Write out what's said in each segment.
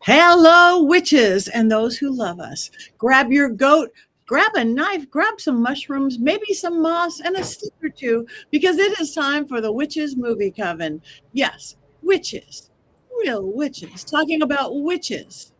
Hello, witches and those who love us. Grab your goat, grab a knife, grab some mushrooms, maybe some moss, and a stick or two, because it is time for the Witches Movie Coven. Yes, witches, real witches, talking about witches,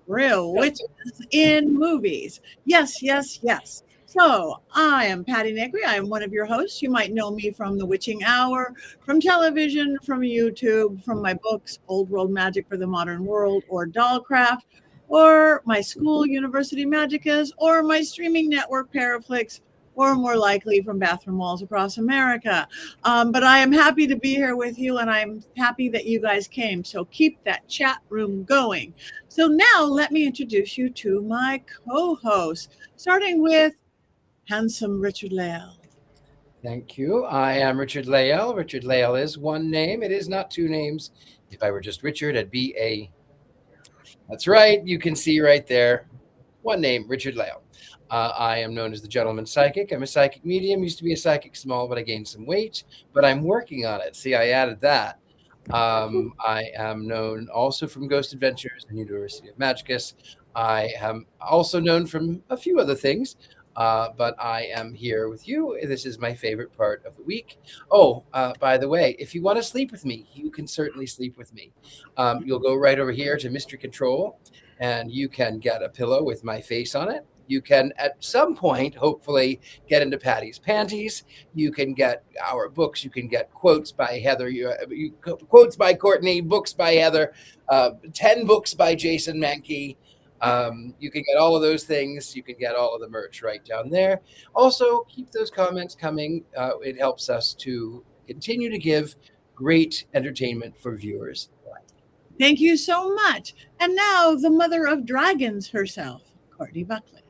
real witches in movies. Yes, yes, yes. So I am Patti Negri. I am one of your hosts. You might know me from The Witching Hour, from television, from YouTube, from my books, Old World Magic for the Modern World, or Dollcraft, or my school, University Magicas, or my streaming network, Paraflix, or more likely from bathroom walls across America. But I am happy to be here with you, and I'm happy that you guys came. So keep that chat room going. So now let me introduce you to my co-host, starting with handsome Richard-Lael. Thank you. I am Richard-Lael. Richard-Lael is one name. It is not two names. If I were just Richard, I'd be a... That's right. You can see right there. One name, Richard-Lael. I am known as the Gentleman Psychic. I'm a psychic medium. Used to be a psychic small, but I gained some weight. But I'm working on it. See, I added that. I am known also from Ghost Adventures and University of Magicus. I am also known from a few other things. But I am here with you. This is my favorite part of the week. Oh, by the way, if you want to sleep with me, you can certainly sleep with me. You'll go right over here to Mystery Control, and you can get a pillow with my face on it. You can, at some point, hopefully, get into Patty's panties. You can get our books. You can get quotes by Heather, quotes by Courtney, books by Heather, 10 books by Jason Mankey. You can get all of those things. You can get all of the merch right down there. Also, keep those comments coming. It helps us to continue to give great entertainment for viewers. Thank you so much. And now the mother of dragons herself, Courtney Buckley.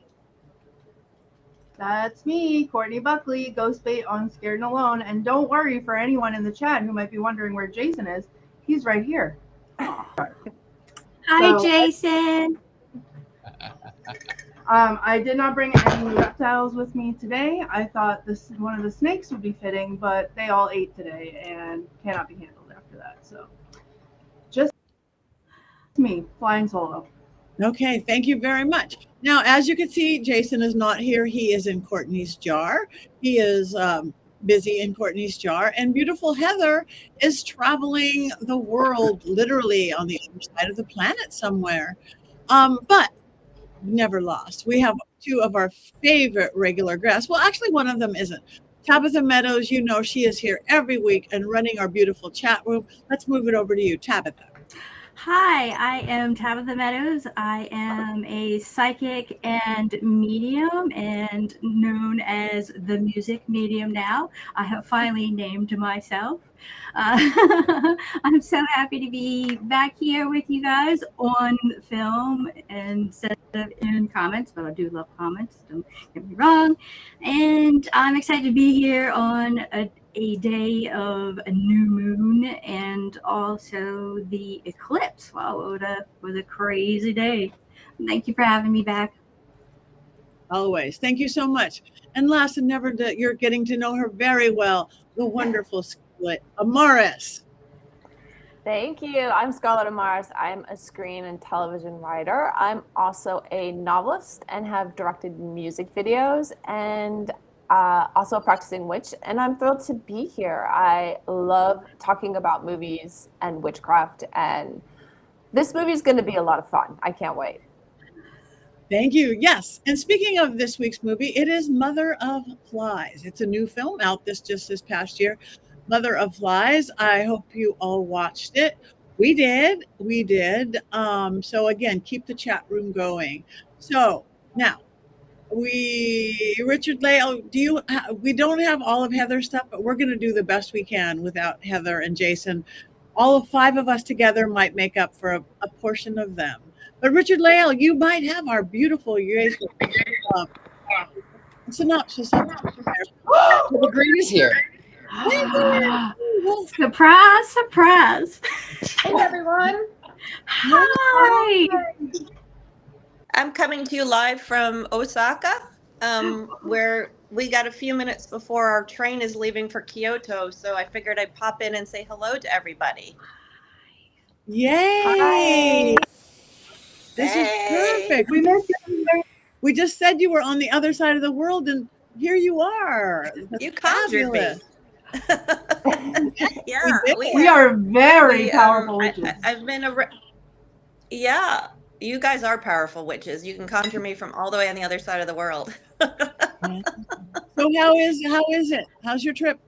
That's me, Courtney Buckley, Ghostbait on Scared and Alone. And don't worry, for anyone in the chat who might be wondering where Jason is, he's right here. Hi, Jason. I did not bring any reptiles with me today. I thought one of the snakes would be fitting, but they all ate today and cannot be handled after that. So just me, flying solo. Okay, thank you very much. Now, as you can see, Jason is not here. He is in Courtney's jar. He is busy in Courtney's jar. And beautiful Heather is traveling the world, literally on the other side of the planet somewhere. But never lost. We have two of our favorite regular guests. Well, actually, one of them isn't. Tabitha Meadows, you know she is here every week and running our beautiful chat room. Let's move it over to you, Tabitha. Hi, I am Tabitha Meadows. I am a psychic and medium and known as the music medium now. I have finally named myself. I'm so happy to be back here with you guys on film instead of in comments, but I do love comments, don't get me wrong. And I'm excited to be here on a day of a new moon and also the eclipse. Wow, what a crazy day. Thank you for having me back. Always. Thank you so much. And last and never, you're getting to know her very well, the wonderful Scarlet Amaris. Thank you. I'm Scarlet Amaris. I'm a screen and television writer. I'm also a novelist and have directed music videos and also a practicing witch, and I'm thrilled to be here. I love talking about movies and witchcraft, and this movie is going to be a lot of fun. I can't wait. Thank you. Yes. And speaking of this week's movie, it is Mother of Flies. It's a new film out this past year. Mother of Flies. I hope you all watched it. We did. So again, keep the chat room going. So now, Richard-Lael, we don't have all of Heather's stuff, but we're going to do the best we can without Heather and Jason. All 5 of us together might make up for a portion of them. But Richard-Lael, you might have our beautiful synopsis. The green is here. Surprise, surprise. Hey, everyone. Hi. I'm coming to you live from Osaka, where we got a few minutes before our train is leaving for Kyoto. So I figured I'd pop in and say hello to everybody. Yay! Hi. This Hey. is perfect. We missed you. We just said you were on the other side of the world, and here you are. That's You conjured me. fabulous. Yeah, We are very powerful witches. I've been yeah, you guys are powerful witches. You can conjure me from all the way on the other side of the world. So how is it? How's your trip?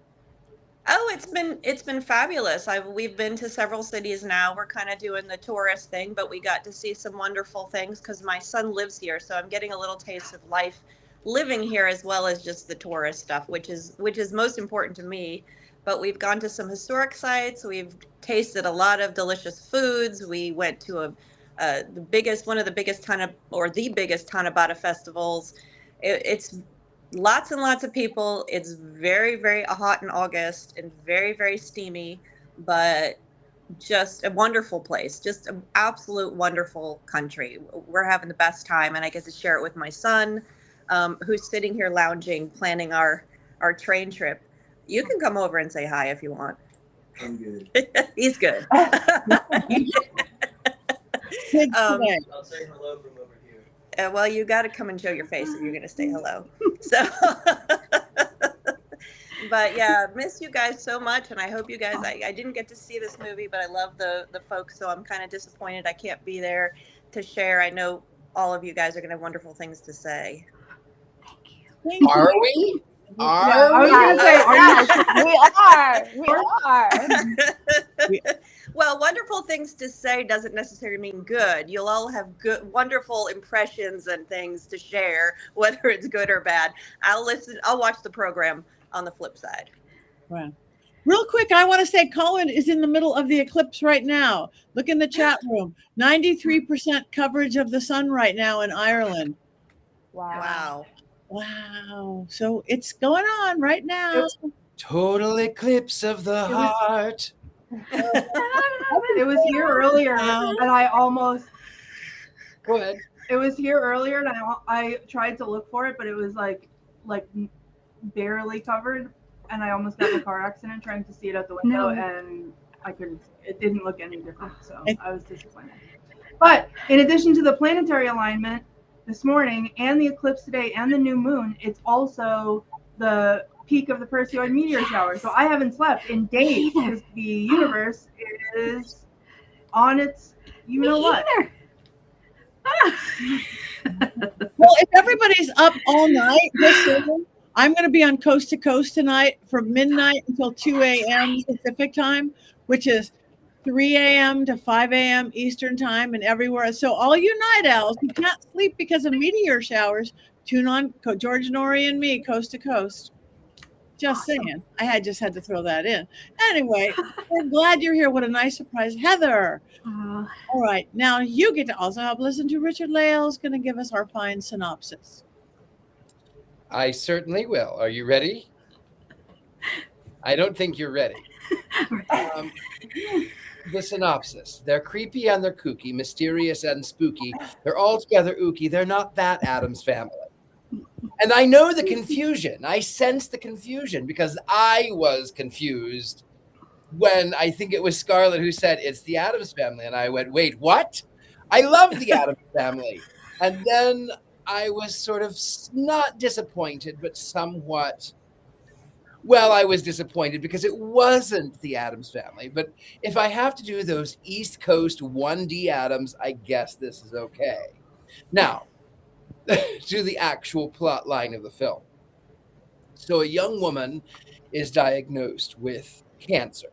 Oh, it's been fabulous. We've been to several cities now. We're kind of doing the tourist thing, but we got to see some wonderful things because my son lives here, so I'm getting a little taste of life living here as well as just the tourist stuff, which is most important to me. But we've gone to some historic sites. We've tasted a lot of delicious foods. We went to the biggest Tanabata festivals. It's lots and lots of people. It's very, very hot in August and very, very steamy, but just a wonderful place, just an absolute wonderful country. We're having the best time, and I get to share it with my son, who's sitting here lounging, planning our train trip. You can come over and say hi if you want. I'm good. He's good. I'll say hello from over here. Well, you got to come and show your face if you're going to say hello. So, but yeah, miss you guys so much, and I hope you guys. I didn't get to see this movie, but I love the folks, so I'm kind of disappointed I can't be there to share. I know all of you guys are going to have wonderful things to say. Thank you. Are we? I was gonna say, We are. Well, wonderful things to say doesn't necessarily mean good. You'll all have good, wonderful impressions and things to share, whether it's good or bad. I'll watch the program on the flip side. Wow. Real quick, I want to say Colin is in the middle of the eclipse right now. Look in the chat room. 93% coverage of the sun right now in Ireland. Wow. Wow. So it's going on right now. Total eclipse of the heart. It was here earlier, and I almost. Go ahead. It was here earlier, and I tried to look for it, but it was like barely covered, and I almost got in a car accident trying to see it out the window, and I couldn't. It didn't look any different, so I was disappointed. But in addition to the planetary alignment this morning, and the eclipse today, and the new moon, it's also the peak of the Perseid meteor shower. So I haven't slept in days because the universe is on its what. Well, if everybody's up all night, I'm going to be on Coast to Coast tonight from midnight until 2 a.m. Pacific time, which is 3 a.m. to 5 a.m. Eastern time and everywhere. So all you night owls who can't sleep because of meteor showers, tune on George Norrie and me, Coast to Coast. Just saying. I just had to throw that in. Anyway, we're glad you're here. What a nice surprise. Heather. All right. Now you get to also help listen to Richard-Lael is going to give us our fine synopsis. I certainly will. Are you ready? I don't think you're ready. The synopsis. They're creepy and they're kooky, mysterious and spooky. They're altogether ooky. They're not that Addams family. And I know the confusion. I sense the confusion because I was confused when I think it was Scarlet who said it's the Addams family. And I went, wait, what? I love the Addams family. And then I was sort of not disappointed, but somewhat. Well, I was disappointed because it wasn't the Addams family. But if I have to do those East Coast 1D Addams, I guess this is okay. Now, to the actual plot line of the film. So a young woman is diagnosed with cancer,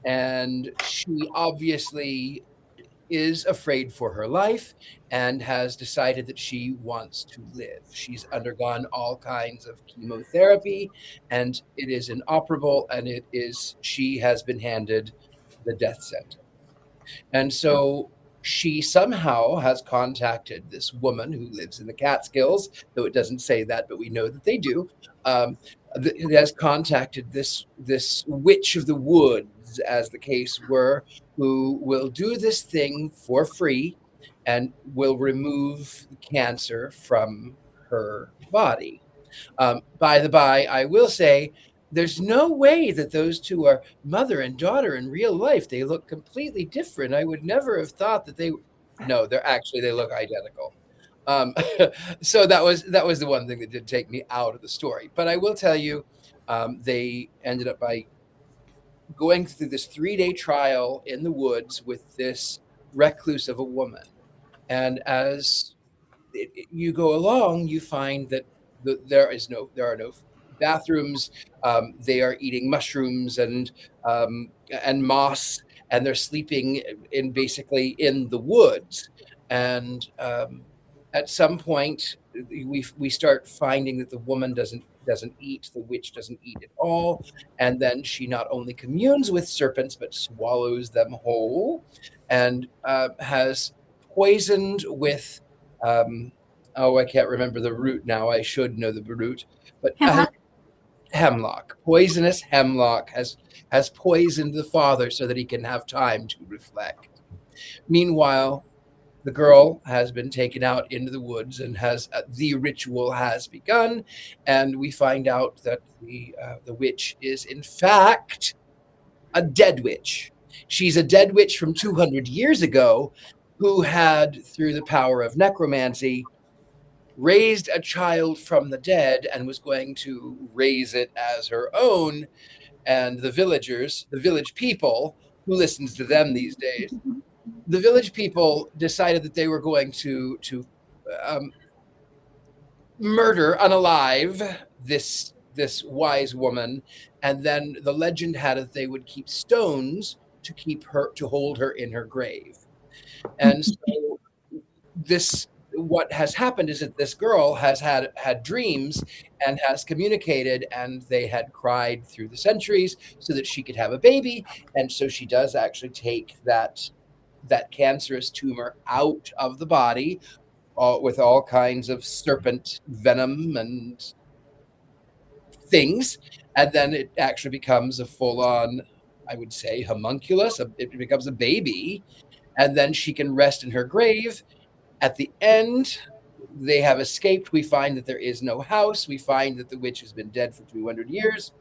and she obviously is afraid for her life and has decided that she wants to live. She's undergone all kinds of chemotherapy, and it is inoperable, and she has been handed the death sentence. And so she somehow has contacted this woman who lives in the Catskills, though it doesn't say that, but we know that they do. Has contacted this witch of the woods, as the case were, who will do this thing for free and will remove the cancer from her body. By the by, I will say, there's no way that those two are mother and daughter in real life. They look completely different. I would never have thought that they. No, they look identical. So that was the one thing that did take me out of the story. But I will tell you, they ended up by going through this 3-day trial in the woods with this recluse of a woman. And as you go along, you find that there are no bathrooms. They are eating mushrooms and moss, and they're sleeping basically in the woods. And at some point, we start finding that the woman doesn't eat, the witch doesn't eat at all, and then she not only communes with serpents but swallows them whole, and has poisoned with I can't remember the root now. I should know the root, but hemlock, poisonous hemlock has poisoned the father so that he can have time to reflect. Meanwhile, the girl has been taken out into the woods and the ritual has begun, and we find out that the witch is in fact a dead witch. She's a dead witch from 200 years ago who had, through the power of necromancy, raised a child from the dead and was going to raise it as her own. And the village people, who listens to them these days, the village people decided that they were going to murder, unalive this wise woman, and then the legend had it they would keep stones to hold her in her grave. And so what has happened is that this girl has had dreams and has communicated, and they had cried through the centuries so that she could have a baby. And so she does actually take that cancerous tumor out of the body, with all kinds of serpent venom and things, and then it actually becomes a full-on, I would say, homunculus. It becomes a baby, and then she can rest in her grave. At the end, they have escaped. We find that there is no house. We find that the witch has been dead for 200 years.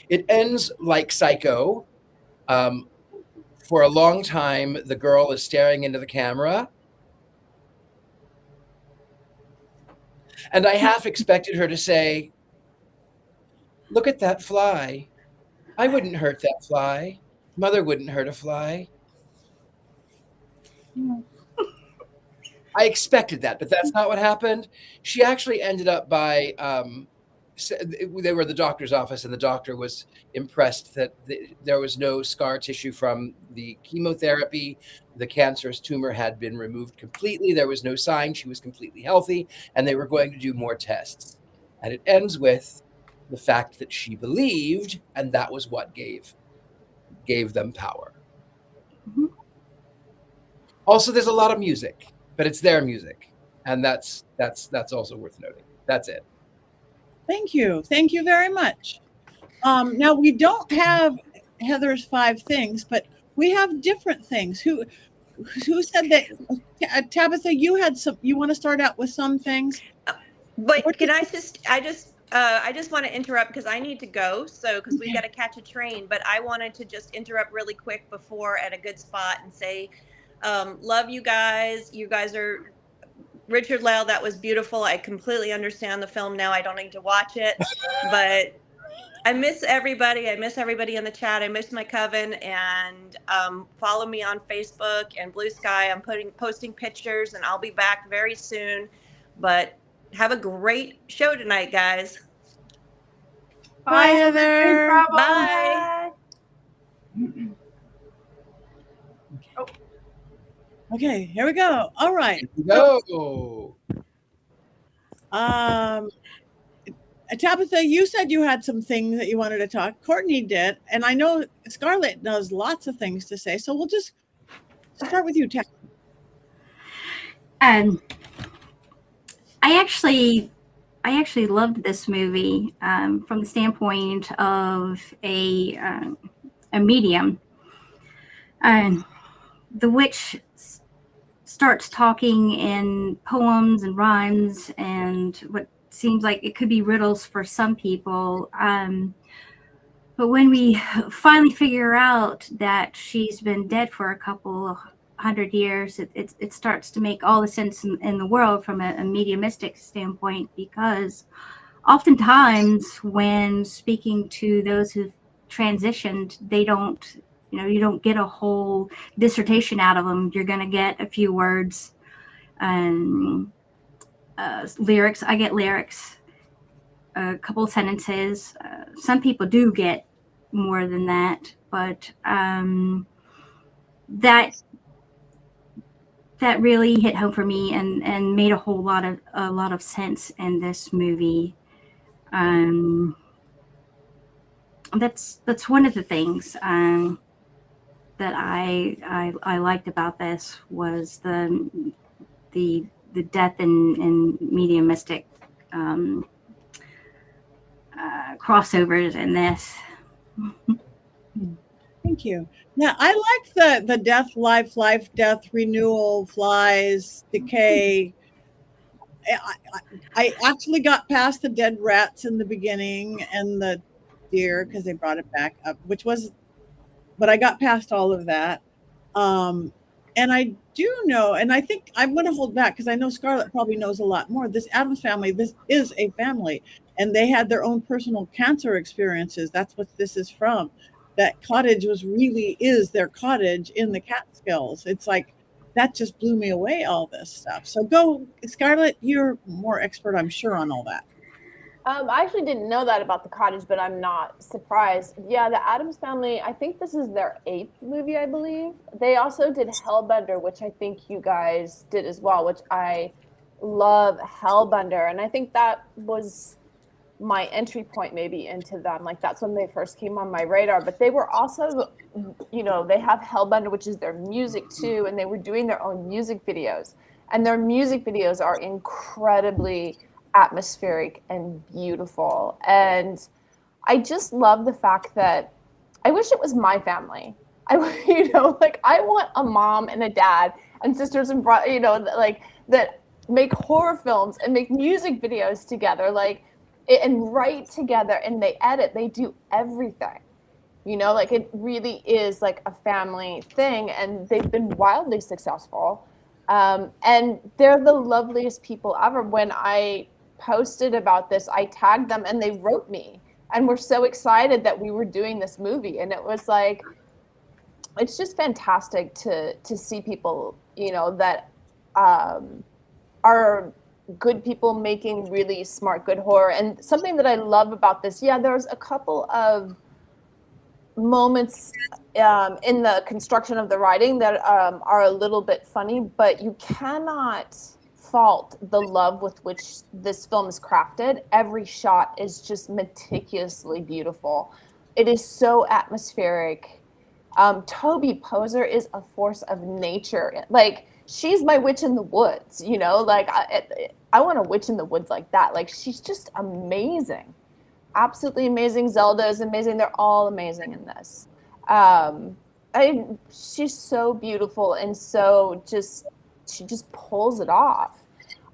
It ends like Psycho. For a long time, the girl is staring into the camera. And I half expected her to say, "Look at that fly. I wouldn't hurt that fly. Mother wouldn't hurt a fly." I expected that, but that's not what happened. She actually ended up by, they were at the doctor's office, and the doctor was impressed that there was no scar tissue from the chemotherapy. The cancerous tumor had been removed completely. There was no sign. She was completely healthy, and they were going to do more tests. And it ends with the fact that she believed, and that was what gave them power. Mm-hmm. Also, there's a lot of music, but it's their music, and that's also worth noting. That's it. Thank you very much. Now we don't have Heather's 5 things, but we have different things. Who said that? Tabitha, you had some. You want to start out with some things? But can I just want to interrupt because I need to go. So because we got to catch a train, but I wanted to just interrupt really quick before at a good spot and say, love you guys. You guys are Richard-Lael. That was beautiful. I completely understand the film now. I don't need to watch it, but I miss everybody. I miss everybody in the chat. I miss my coven, and follow me on Facebook and Blue Sky. I'm posting pictures, and I'll be back very soon. But have a great show tonight, guys. Bye, Heather. Bye. Okay, here we go. All right. Here we go. Tabitha, you said you had some things that you wanted to talk. Courtney did, and I know Scarlet does lots of things to say. So we'll just start with you, Tabitha. I actually loved this movie from the standpoint of a medium. The witch starts talking in poems and rhymes and what seems like it could be riddles for some people. But when we finally figure out that she's been dead for a couple 100 years, it starts to make all the sense in the world from a mediumistic standpoint, because oftentimes when speaking to those who've transitioned, they don't, you don't get a whole dissertation out of them. You're going to get a few words and lyrics. I get lyrics, a couple of sentences. Some people do get more than that, but that really hit home for me and made a lot of sense in this movie. That's one of the things that I liked about this, was the death and mediumistic crossovers in this. Thank you. Yeah, I liked the death, life, death, renewal, flies, decay. I actually got past the dead rats in the beginning and the deer, because they brought it back up, but I got past all of that. And I do know, and I think I'm going to hold back because I know Scarlett probably knows a lot more. This Adams family, this is a family, and they had their own personal cancer experiences. That's what this is from. That cottage is their cottage in the Catskills. It's like, that just blew me away, all this stuff. So go, Scarlett, you're more expert, I'm sure, on all that. I actually didn't know that about the cottage, but I'm not surprised. Yeah, the Addams Family, I think this is their 8th movie, I believe. They also did Hellbender, which I think you guys did as well, which I love Hellbender. And I think that was my entry point maybe into them. Like, that's when they first came on my radar. But they were also, they have Hellbender, which is their music too, and they were doing their own music videos. And their music videos are incredibly atmospheric and beautiful. And I just love the fact that I wish it was my family. I want a mom and a dad and sisters and that make horror films and make music videos together, and write together, and they edit, they do everything. It really is like a family thing, and they've been wildly successful. And they're the loveliest people ever. When I posted about this, I tagged them and they wrote me and were so excited that we were doing this movie. And it was like, it's just fantastic to see people, that are good people making really smart, good horror. And something that I love about this, there's a couple of moments in the construction of the writing that are a little bit funny, but you cannot fault the love with which this film is crafted. Every shot is just meticulously beautiful. It is so atmospheric. Toby Poser is a force of nature. Like, she's my witch in the woods, I want a witch in the woods like that. Like, she's just amazing. Absolutely amazing. Zelda is amazing. They're all amazing in this. She's so beautiful, and she just pulls it off.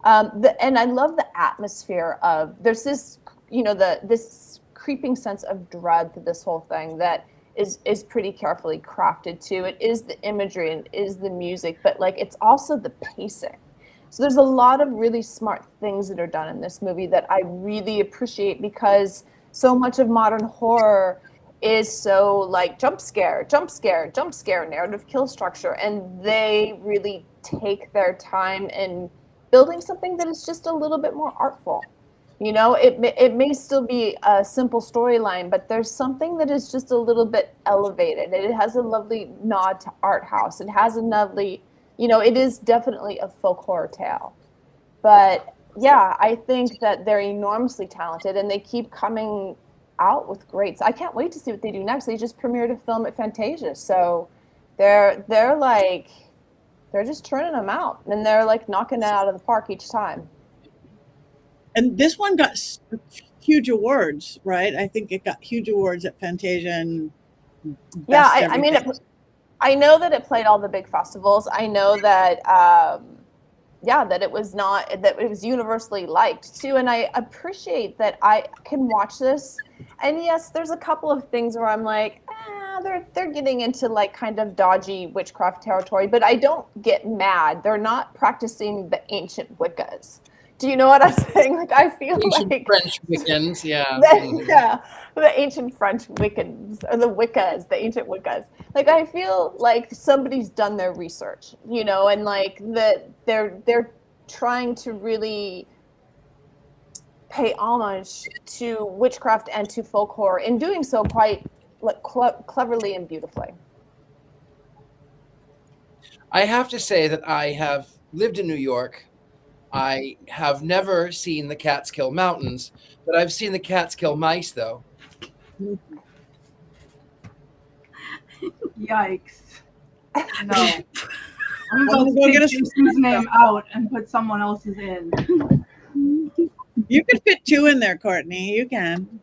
And I love the atmosphere of, there's this, this creeping sense of dread to this whole thing that is pretty carefully crafted too. It is the imagery and it is the music, but it's also the pacing. So there's a lot of really smart things that are done in this movie that I really appreciate, because so much of modern horror is so jump scare, narrative kill structure, and they really take their time in building something that is just a little bit more artful. It may still be a simple storyline, but there's something that is just a little bit elevated. It has a lovely nod to art house. It has a lovely, it is definitely a folk horror tale. But yeah, I think that they're enormously talented, and they keep coming out with greats. I can't wait to see what they do next. They just premiered a film at Fantasia, so they're just turning them out, and they're knocking it out of the park each time. And this one got huge awards, right? I think it got huge awards at Fantasia and I mean, I know that it played all the big festivals. I know that that it was universally liked too, and I appreciate that I can watch this. And yes, there's a couple of things where I'm like, yeah, they're getting into like kind of dodgy witchcraft territory, but I don't get mad. They're not practicing the ancient Wiccas. Do you know what I'm saying? Like, I feel Ancient like French Wiccans, yeah. yeah, the ancient French Wiccans or the Wiccas, the ancient Wiccas. Like, I feel like somebody's done their research, you know, and like they're trying to really pay homage to witchcraft and to folk horror, in doing so quite like cleverly and beautifully. I have to say that I have lived in New York. I have never seen the Catskill Mountains, but I've seen the Catskill mice, though. Yikes. No. I'm gonna going go to get take a- Jason's name out and put someone else's in. You can fit 2 in there, Courtney. You can.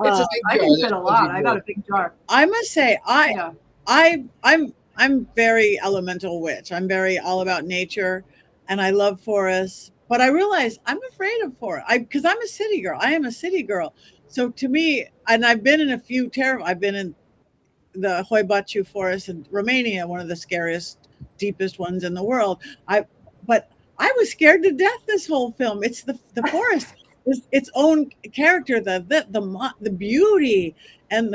It's a big I jar. can fit That's a what lot. you I do. got a big jar. I must say, Yeah. I'm very elemental witch. I'm very all about nature, and I love forests. But I realize I'm afraid of forest. Because I'm a city girl. I am a city girl. So to me, and I've been in a few I've been in the Hoibachu forest in Romania, one of the scariest, deepest ones in the world. But I was scared to death this whole film. It's the forest, its own character, the beauty and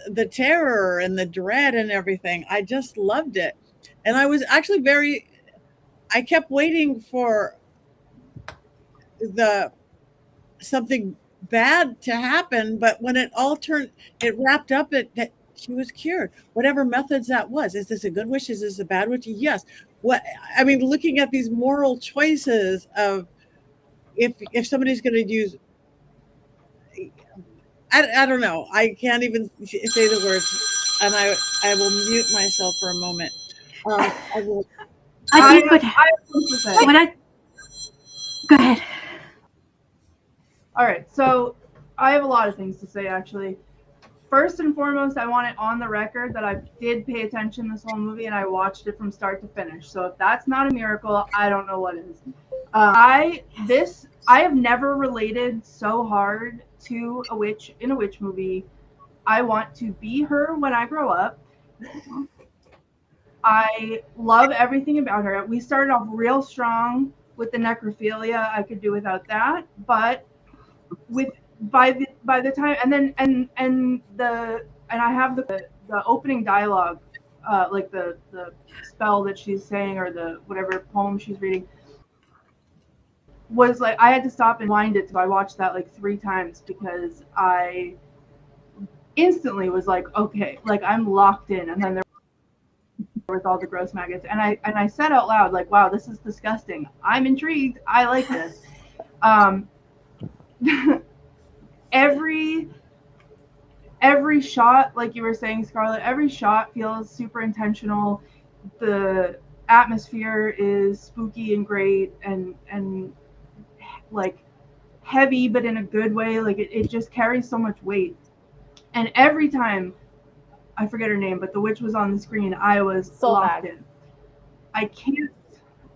the terror and the dread and everything. I just loved it. And I was actually I kept waiting for something bad to happen, but when it wrapped up that she was cured. Whatever methods that was. Is this a good witch? Is this a bad witch? Yes. Looking at these moral choices of if somebody's going to use, I don't know. I can't even say the words, and I will mute myself for a moment. I will. I think I have something to say. go ahead. All right, so I have a lot of things to say, actually. First and foremost, I want it on the record that I did pay attention this whole movie and I watched it from start to finish. So if that's not a miracle, I don't know what is. I have never related so hard to a witch in a witch movie. I want to be her when I grow up. I love everything about her. We started off real strong with the necrophilia. I could do without that, but by the time and I have the opening dialogue, like the spell that she's saying or the whatever poem she's reading, was like I had to stop and wind it. So I watched that like 3 times because I instantly was like, okay, like I'm locked in. And then there with all the gross maggots, and I said out loud, like, wow, this is disgusting. I'm intrigued. I like this. Every shot, like you were saying, Scarlett, every shot feels super intentional. The atmosphere is spooky and great and like heavy, but in a good way. Like it just carries so much weight. And every time, I forget her name, but the witch was on the screen, I was locked in. I can't,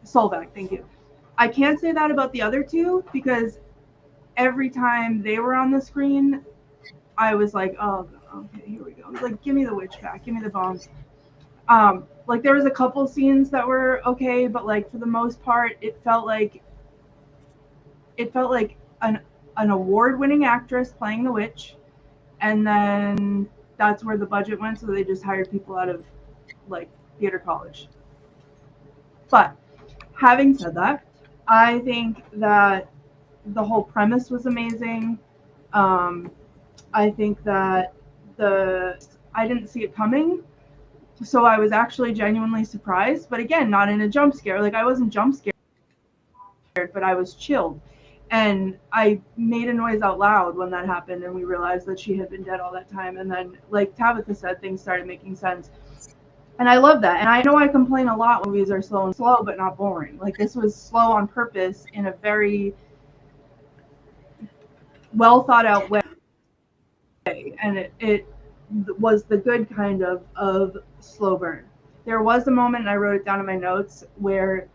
Solveig, thank you. I can't say that about the other 2 because every time they were on the screen, I was like, oh, okay, here we go. Like, give me the witch back, give me the bones. Like there was a couple scenes that were okay, but like for the most part, it felt like an award-winning actress playing the witch, and then that's where the budget went, so they just hired people out of like theater college. But having said that, I think that the whole premise was amazing. I think that I didn't see it coming, so I was actually genuinely surprised, but again, not in a jump scare. Like I wasn't jump scared, but I was chilled. And I made a noise out loud when that happened, and we realized that she had been dead all that time. And then, like Tabitha said, things started making sense. And I love that. And I know I complain a lot when movies are slow, but not boring. Like this was slow on purpose in a very well thought out way. And it was the good kind of slow burn. There was a moment, and I wrote it down in my notes, where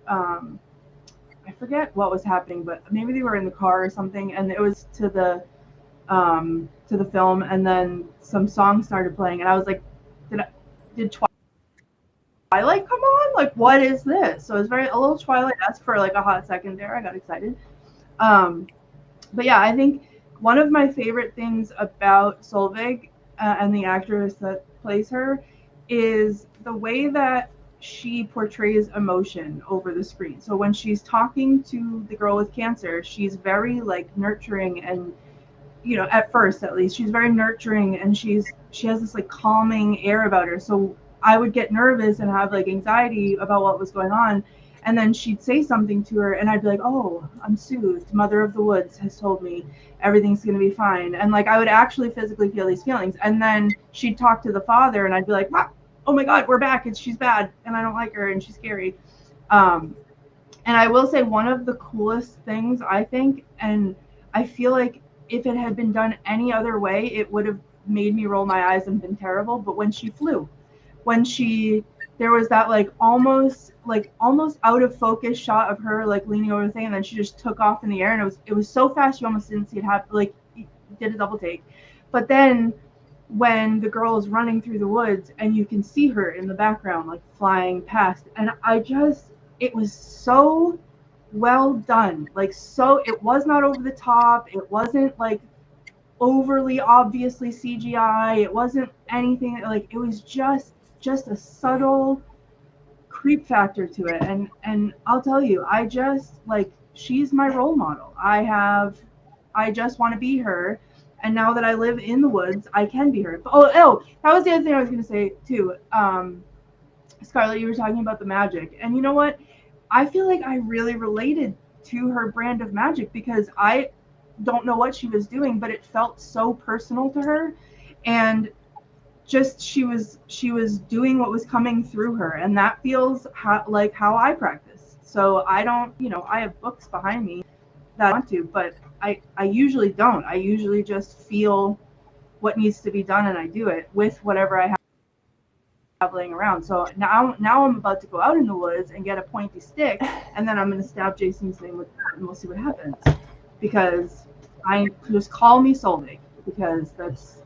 I forget what was happening, but maybe they were in the car or something, and it was to the to the film, and then some songs started playing, and I was like, did Twilight come on? Like, what is this? So it was a little Twilight-esque for like a hot second there. I got excited. But yeah, I think one of my favorite things about Solveig and the actress that plays her is the way that she portrays emotion over the screen. So when she's talking to the girl with cancer, she's very like nurturing, and at first at least, she's very nurturing, and she has this like calming air about her. So I would get nervous and have like anxiety about what was going on. And then she'd say something to her, and I'd be like, oh, I'm soothed. Mother of the Woods has told me everything's going to be fine. And like, I would actually physically feel these feelings. And then she'd talk to the father, and I'd be like, oh my God, we're back. She's bad, and I don't like her, and she's scary. And I will say one of the coolest things, I think, and I feel like if it had been done any other way, it would have made me roll my eyes and been terrible. But when she flew, there was that like almost out of focus shot of her like leaning over the thing, and then she just took off in the air, and it was so fast you almost didn't see it happen. Like, did a double take. But then when the girl is running through the woods and you can see her in the background like flying past, and it was so well done. Like, so it was not over the top. It wasn't like overly obviously CGI. It wasn't anything like, it was just a subtle creep factor to it. And I'll tell you, I just like, she's my role model. I just want to be her. And now that I live in the woods, I can be her. Oh, that was the other thing I was going to say too. Scarlett, you were talking about the magic, and you know what? I feel like I really related to her brand of magic, because I don't know what she was doing, but it felt so personal to her, and just she was doing what was coming through her, and that feels like how I practice. So I don't, I have books behind me that I want to, but I usually don't. I usually just feel what needs to be done, and I do it with whatever I have laying around. So now I'm about to go out in the woods and get a pointy stick, and then I'm going to stab Jason's name with that, and we'll see what happens. Because I just call me Solveig, because that's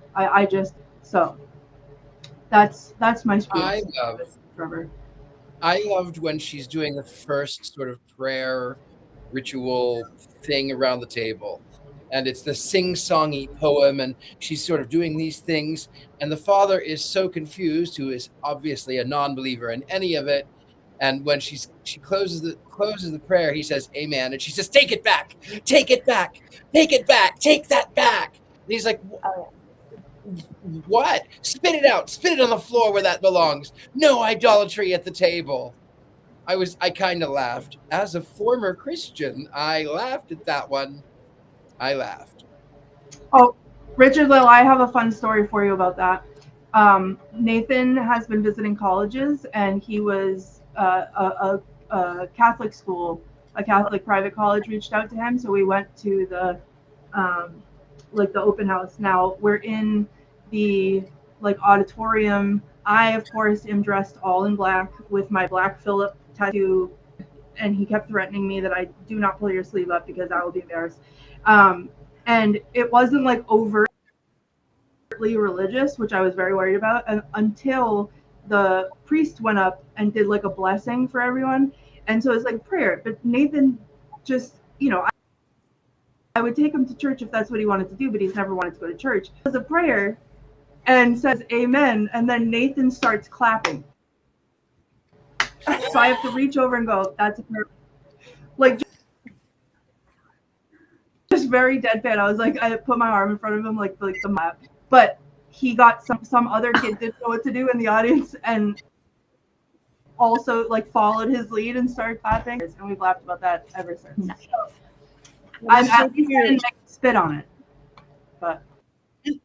my spiel. I loved when she's doing the first sort of prayer ritual thing around the table, and it's the sing-songy poem, and she's sort of doing these things, and the father is so confused, who is obviously a non-believer in any of it. And when she closes the prayer, he says amen, and she says, take it back, take it back, take it back, take that back. And he's like, what? Spit it out, spit it on the floor where that belongs. No idolatry at the table. I kind of laughed. As a former Christian, I laughed at that one. I laughed. Oh, Richard-Lael, I have a fun story for you about that. Nathan has been visiting colleges, and he was a Catholic school, a Catholic private college reached out to him. So we went to the open house. Now we're in the auditorium. I, of course, am dressed all in black with my Black Phillip tattoo, and he kept threatening me that I do not pull your sleeve up because I will be embarrassed. And it wasn't overtly religious, which I was very worried about, until the priest went up and did a blessing for everyone. And so it's prayer. But Nathan just, I would take him to church if that's what he wanted to do, but he's never wanted to go to church. He does a prayer and says amen, and then Nathan starts clapping. So I have to reach over and go, that's a prayer. Just very deadpan. I was I put my arm in front of him like the map. But he got some other kid didn't know what to do in the audience, and also followed his lead and started clapping, and we've laughed about that ever since. Nice. So, I'm at least didn't spit on it. But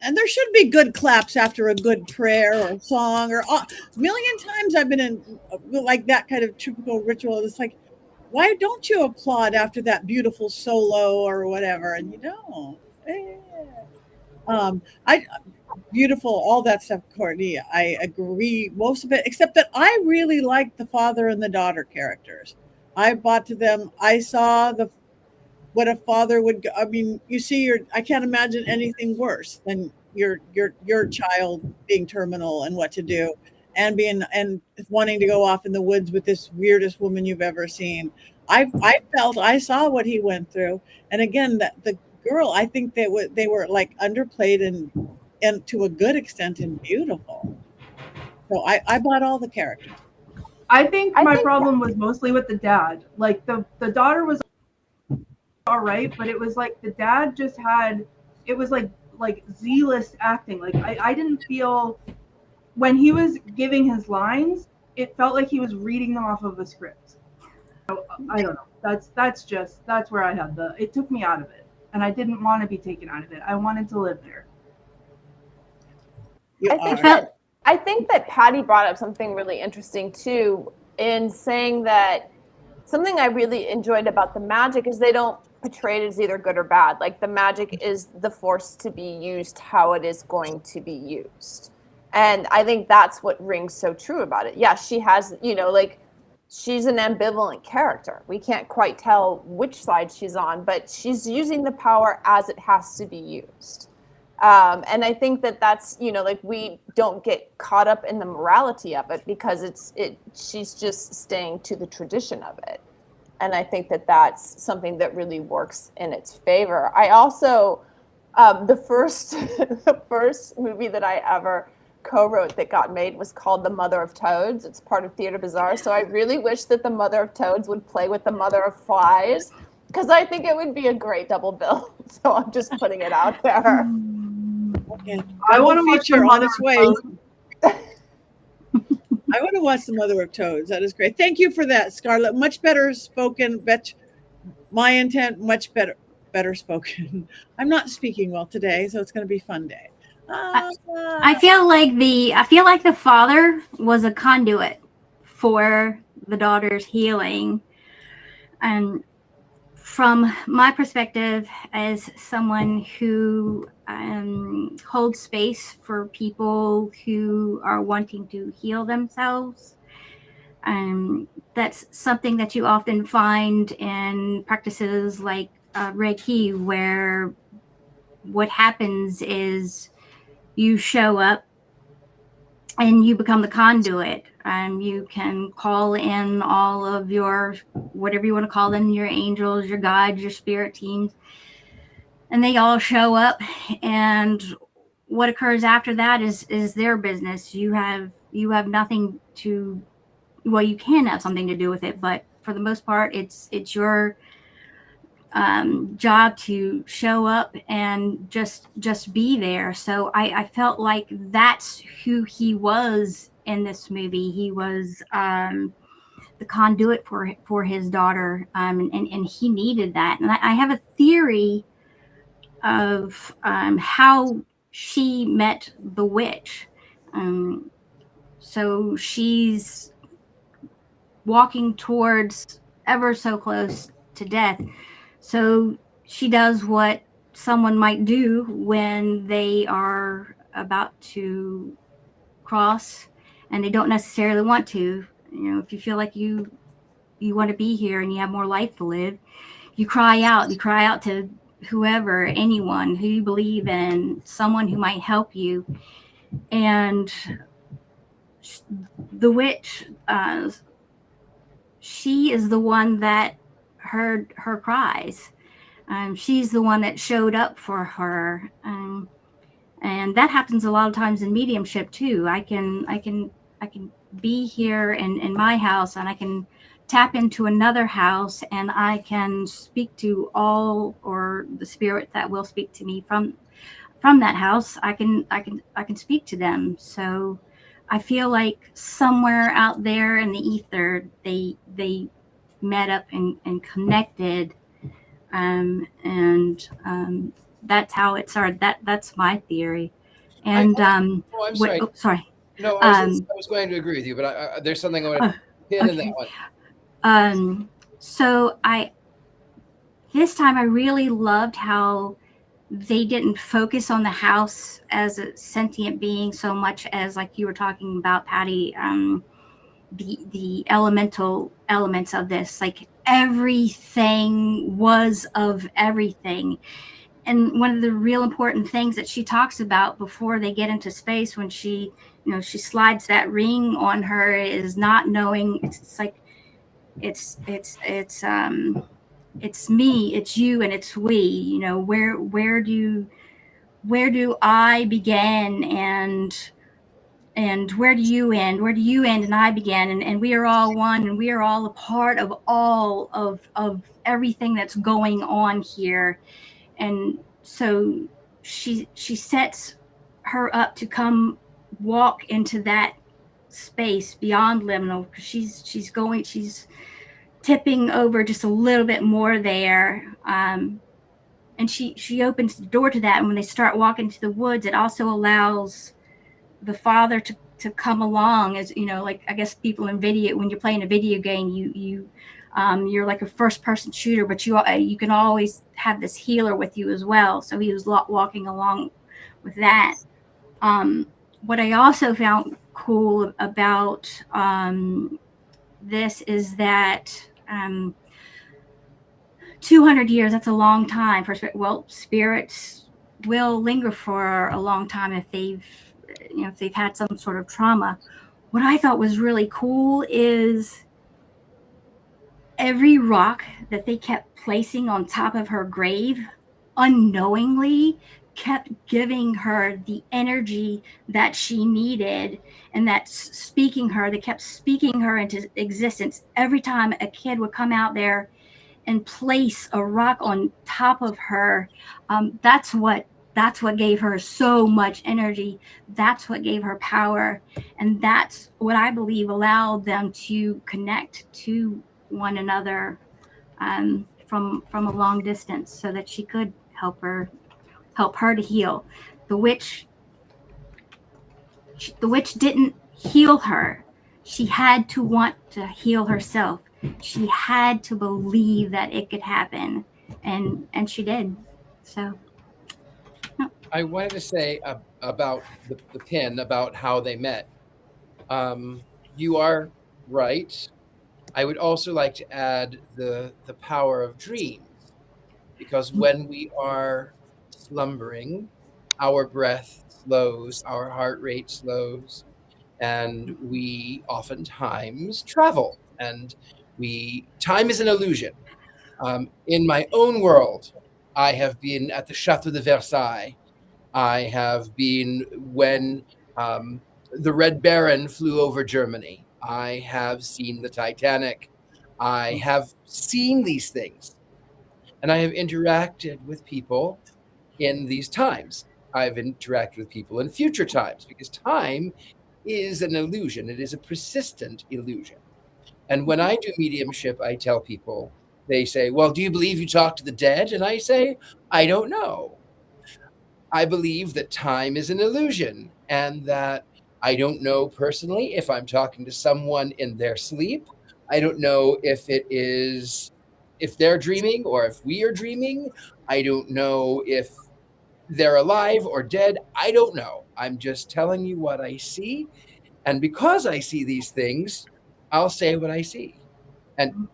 and there should be good claps after a good prayer or song, or a million times I've been in that kind of typical ritual. It's why don't you applaud after that beautiful solo or whatever? And you don't. Beautiful, all that stuff, Courtney. I agree most of it, except that I really liked the father and the daughter characters. I bought to them. I saw what a father would. I mean, you see, I can't imagine anything worse than your child being terminal and what to do, and wanting to go off in the woods with this weirdest woman you've ever seen. I saw what he went through, and again, that the girl, I think they were like underplayed and to a good extent and beautiful. So I bought all the characters. I think my problem was mostly with the dad. Like the daughter was all right, but it was like the dad just had, it was like zealous acting. Like I didn't feel, when he was giving his lines, it felt like he was reading them off of a script. So, I don't know. That's where I had it took me out of it, and I didn't want to be taken out of it. I wanted to live there. I think that Patti brought up something really interesting too, in saying that something I really enjoyed about the magic is they don't portray it as either good or bad. Like the magic is the force to be used how it is going to be used. And I think that's what rings so true about it. Yeah, she has, like, she's an ambivalent character. We can't quite tell which side she's on, but she's using the power as it has to be used. And I think that's, like, we don't get caught up in the morality of it because she's just staying to the tradition of it. And I think that's something that really works in its favor. I also, the first movie that I ever co-wrote that got made was called The Mother of Toads. It's part of Theater Bazaar. So I really wish that the Mother of Toads would play with the Mother of Flies, because I think it would be a great double bill. So I'm just putting it out there. Okay. I want to feature on its way. I want to watch The Mother of Toads. That is great. Thank you for that, Scarlett. Much better spoken. My intent, much better spoken. I'm not speaking well today, so it's going to be a fun day. I feel like the father was a conduit for the daughter's healing. And from my perspective, as someone who holds space for people who are wanting to heal themselves, that's something that you often find in practices like Reiki, where what happens is you show up and you become the conduit. You can call in all of your, whatever you want to call them, your angels, your guides, your spirit teams, and they all show up. And what occurs after that is their business. You have nothing to, well, you can have something to do with it, but for the most part, it's your job to show up and just be there. So I felt like that's who he was in this movie. He was the conduit for his daughter, and he needed that. And I have a theory of how she met the witch. So she's walking towards ever so close to death. So she does what someone might do when they are about to cross and they don't necessarily want to. If you feel like you want to be here and you have more life to live, you cry out. You cry out to whoever, anyone who you believe in, someone who might help you. And the witch, she is the one that heard her cries. She's the one that showed up for her, and that happens a lot of times in mediumship too. I can be here in my house, and I can tap into another house, and I can speak to all, or the spirit that will speak to me from that house. I can speak to them. So I feel like somewhere out there in the ether, they met up and connected, and that's how it started. That's my theory. And I'm sorry. Sorry. No, I was going to agree with you, but there's something I want to pin in that one. So this time I really loved how they didn't focus on the house as a sentient being so much as, like you were talking about, Patti, the elemental elements of this. Like everything was of everything. And one of the real important things that she talks about before they get into space, when she, she slides that ring on her, is not knowing. It's like it's me, it's you, and it's we. Where do I begin, and where do you end? Where do you end and I begin? And we are all one, and we are all a part of all of everything that's going on here. And so she sets her up to come walk into that space beyond liminal, because she's tipping over just a little bit more there. And she opens the door to that, and when they start walking to the woods, it also allows the father to come along. As like, I guess people in video, when you're playing a video game, you're like a first person shooter, but you can always have this healer with you as well. So he was walking along with that. What I also found cool about this is that 200 years, that's a long time for spirits will linger for a long time if they've had some sort of trauma. What I thought was really cool is every rock that they kept placing on top of her grave unknowingly kept giving her the energy that she needed, and that's they kept speaking her into existence. Every time a kid would come out there and place a rock on top of her, that's what gave her so much energy. That's what gave her power, and that's what I believe allowed them to connect to one another from a long distance, so that she could help her to heal. The witch didn't heal her. She had to want to heal herself. She had to believe that it could happen, and she did. So I wanted to say about the pin, about how they met. You are right. I would also like to add the power of dreams, because when we are slumbering, our breath slows, our heart rate slows, and we oftentimes travel. And time is an illusion. In my own world, I have been at the Chateau de Versailles. I have been when the Red Baron flew over Germany. I have seen the Titanic. I have seen these things, and I have interacted with people in these times. I've interacted with people in future times, because time is an illusion. It is a persistent illusion. And when I do mediumship, I tell people, they say, well, do you believe you talk to the dead? And I say, I don't know. I believe that time is an illusion, and that I don't know personally if I'm talking to someone in their sleep. I don't know if they're dreaming or if we are dreaming. I don't know if they're alive or dead. I don't know. I'm just telling you what I see. And because I see these things, I'll say what I see. And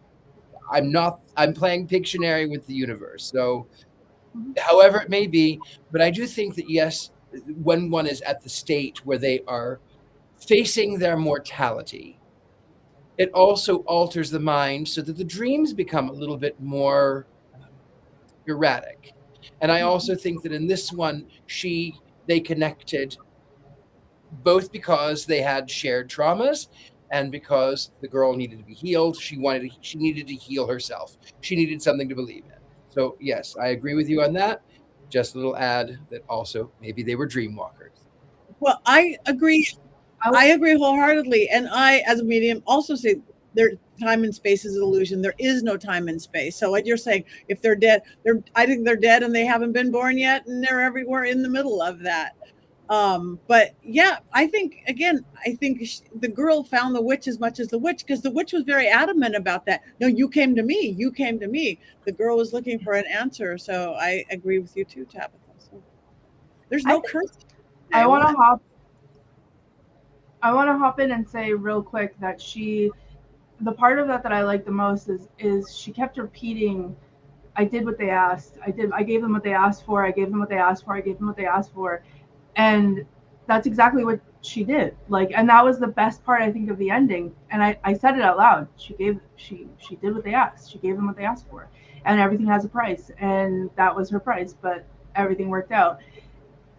I'm playing Pictionary with the universe. So however it may be, but I do think that, yes, when one is at the state where they are facing their mortality, it also alters the mind so that the dreams become a little bit more erratic. And I also think that in this one, they connected both because they had shared traumas and because the girl needed to be healed. She needed to heal herself. She needed something to believe in. So yes, I agree with you on that. Just a little add that also maybe they were dream walkers. Well, I agree. I agree wholeheartedly. And I, as a medium, also say time and space is an illusion. There is no time and space. So what you're saying, if they're dead, I think they're dead and they haven't been born yet, and they're everywhere in the middle of that. But yeah, I think the girl found the witch as much as the witch, because the witch was very adamant about that. No, you came to me. You came to me. The girl was looking for an answer. So I agree with you too, Tabitha. So there's no curse. I want to hop in and say real quick that she the part of that I like the most is she kept repeating, I did what they asked. I gave them what they asked for. I gave them what they asked for. I gave them what they asked for. And that's exactly what she did. Like, and that was the best part, I think, of the ending. And I said it out loud. She did what they asked. She gave them what they asked for. And everything has a price. And that was her price, but everything worked out.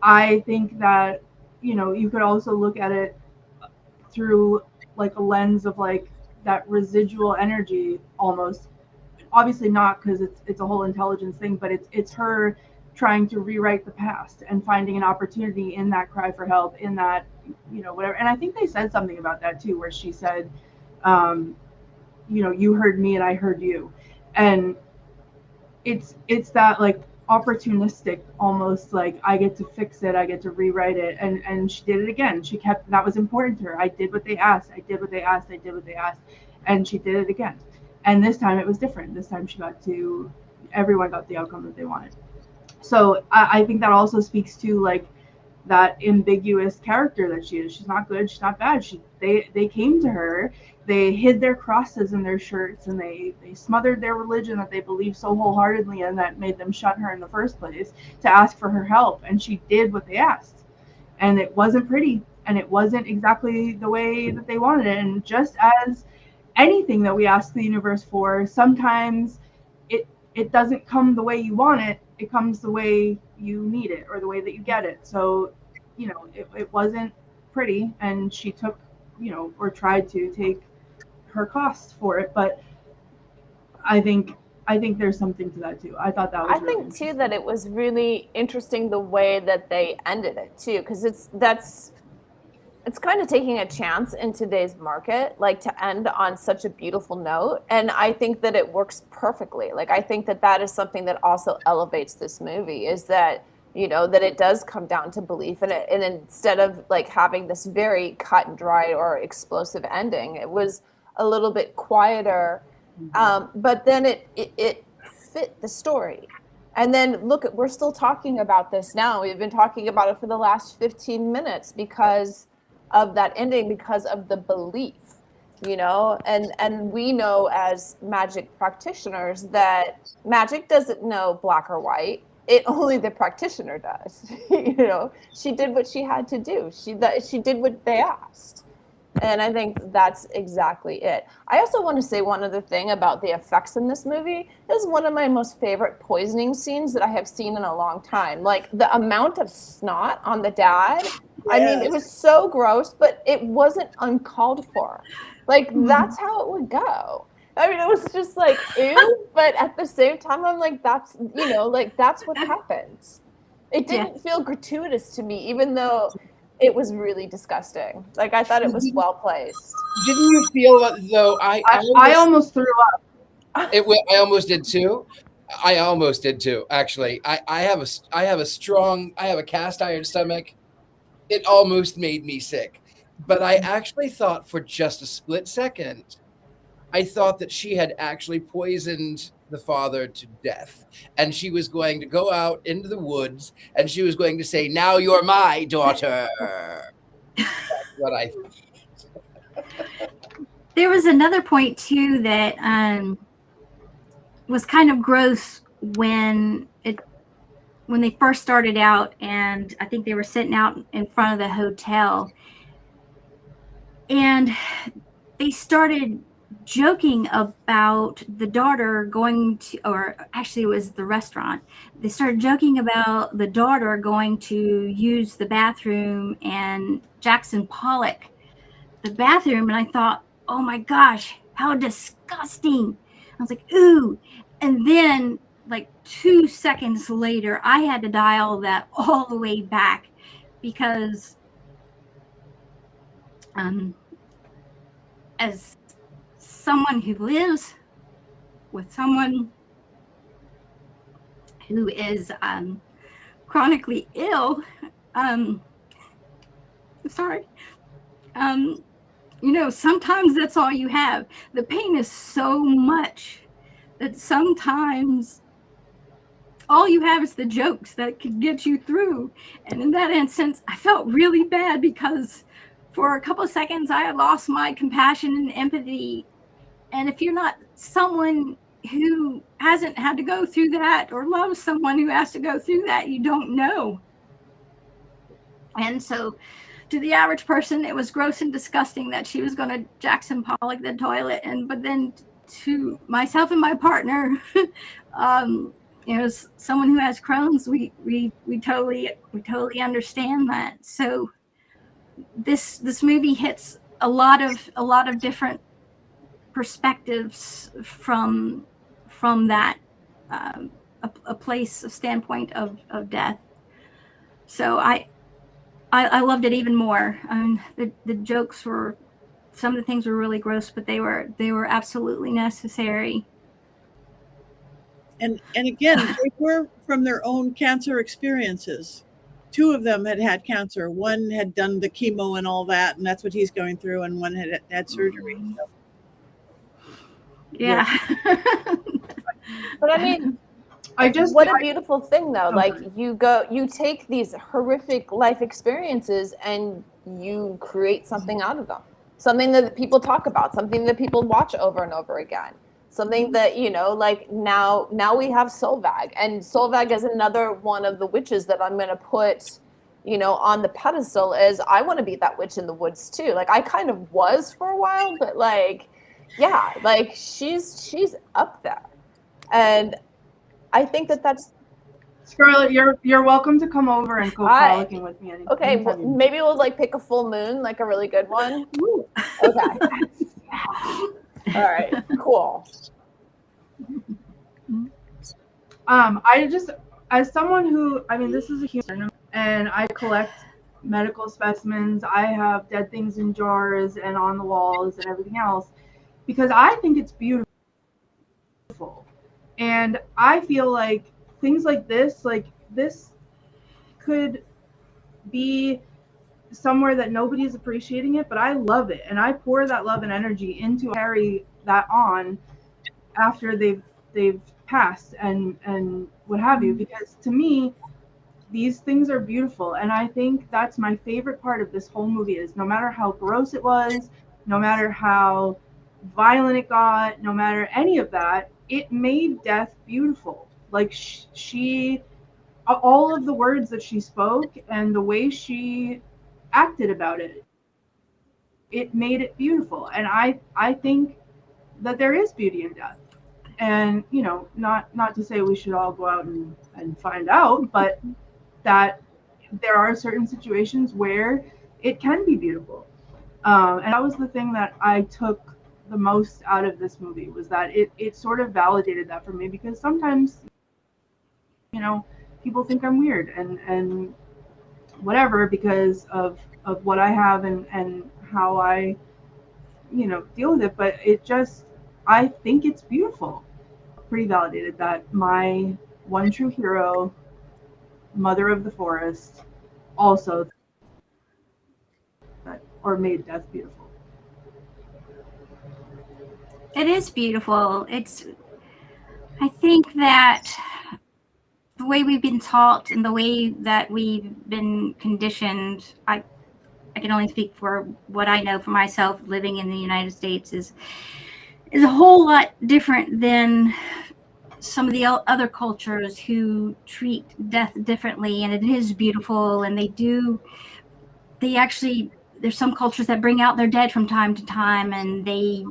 I think that, you know, you could also look at it through like a lens of like that residual energy almost. Obviously not, because it's a whole intelligence thing, but it's her trying to rewrite the past and finding an opportunity in that cry for help, in that, you know, whatever. And I think they said something about that too, where she said, you know, you heard me and I heard you. And it's that like opportunistic, almost like I get to fix it, I get to rewrite it. And she did it again. She kept, that was important to her. I did what they asked. I did what they asked. I did what they asked. And she did it again. And this time it was different. This time everyone got the outcome that they wanted. So I think that also speaks to like that ambiguous character that she is. She's not good. She's not bad. They came to her. They hid their crosses in their shirts, and they smothered their religion that they believed so wholeheartedly in, that made them shun her in the first place, to ask for her help. And she did what they asked. And it wasn't pretty, and it wasn't exactly the way that they wanted it. And just as anything that we ask the universe for, sometimes it doesn't come the way you want it. It comes the way you need it, or the way that you get it. So, you know, it wasn't pretty, and she took, you know, or tried to take her cost for it. But I think there's something to that too. I thought that was I think too that it was really interesting the way that they ended it too, because it's kind of taking a chance in today's market, like to end on such a beautiful note. And I think that it works perfectly. Like, I think that is something that also elevates this movie, is that, you know, that it does come down to belief. And instead of like having this very cut and dry or explosive ending, it was a little bit quieter. But then it fit the story. And then look, we're still talking about this now. We've been talking about it for the last 15 minutes because of that ending, because of the belief, you know. And we know as magic practitioners that magic doesn't know black or white. It only the practitioner does. You know, she did what she had to do. She did what they asked. And I think that's exactly it. I also want to say one other thing about the effects in this movie. This is one of my most favorite poisoning scenes that I have seen in a long time. Like, the amount of snot on the dad. Yes. I mean, it was so gross, but it wasn't uncalled for. Like, that's how it would go. I mean, it was just like, ew, but at the same time, I'm like, that's, you know, like, that's what happens. It didn't feel gratuitous to me, even though it was really disgusting. Like, I thought it was well placed. Didn't you feel that, though? I almost threw up. I almost did too. I almost did too. Actually, I have a cast iron stomach. It almost made me sick. But I actually thought for just a split second, I thought that she had actually poisoned the father to death, and she was going to go out into the woods, and she was going to say, "Now you're my daughter." That's what I thought. There was another point too that was kind of gross when they first started out, and I think they were sitting out in front of the hotel, and they started joking about the daughter going to, or actually it was the restaurant. They started joking about the daughter going to use the bathroom and Jackson Pollock the bathroom. And I thought, oh my gosh, how disgusting. I was like, ooh. And then like 2 seconds later, I had to dial that all the way back, because as someone who lives with someone who is chronically ill, you know, sometimes that's all you have. The pain is so much that sometimes all you have is the jokes that could get you through. And in that instance, I felt really bad, because for a couple of seconds I had lost my compassion and empathy And if you're not someone who hasn't had to go through that or loves someone who has to go through that, you don't know. And so to the average person, it was gross and disgusting that she was going to Jackson Pollock the toilet. But then to myself and my partner, someone who has Crohn's, we totally understand that. So this movie hits a lot of different perspectives from that a place, a standpoint of death. So I loved it even more. The jokes were, some of the things were really gross, but they were absolutely necessary. And again, they were from their own cancer experiences. 2 of them had cancer. One had done the chemo and all that, and that's what he's going through, and one had surgery. So. Yeah. But I mean, what a beautiful thing though. Like you take these horrific life experiences and you create something out of them. Something that people talk about, something that people watch over and over again. Something that, like now we have Solvag, and Solvag is another one of the witches that I'm going to put, on the pedestal. Is I want to be that witch in the woods too. Like I kind of was for a while, but yeah, like she's up there. And I think that's Scarlet, you're welcome to come over and go frolicking with me. Okay, well, maybe we'll pick a full moon, like a really good one. Ooh. Okay. All right, cool. I just, as someone who, this is a human, and I collect medical specimens. I have dead things in jars and on the walls and everything else, because I think it's beautiful. And I feel like things like this could be somewhere that nobody's appreciating it, but I love it, and I pour that love and energy into carry that on after they've passed and what have you, because to me these things are beautiful. And I think that's my favorite part of this whole movie, is no matter how gross it was, no matter how violent it got, no matter any of that, it made death beautiful. Like she all of the words that she spoke and the way she acted about it, it made it beautiful. And I think that there is beauty in death. And not to say we should all go out and find out, but that there are certain situations where it can be beautiful. And that was the thing that I took the most out of this movie, was that it sort of validated that for me, because sometimes people think I'm weird and whatever because of what I have and how I deal with it. But I think it's beautiful. Pretty validated that my one true hero, mother of the forest, also made death beautiful. It is beautiful. I think that the way we've been taught and the way that we've been conditioned, I can only speak for what I know for myself living in the United States, is a whole lot different than some of the other cultures who treat death differently. And it is beautiful. And there's some cultures that bring out their dead from time to time, and they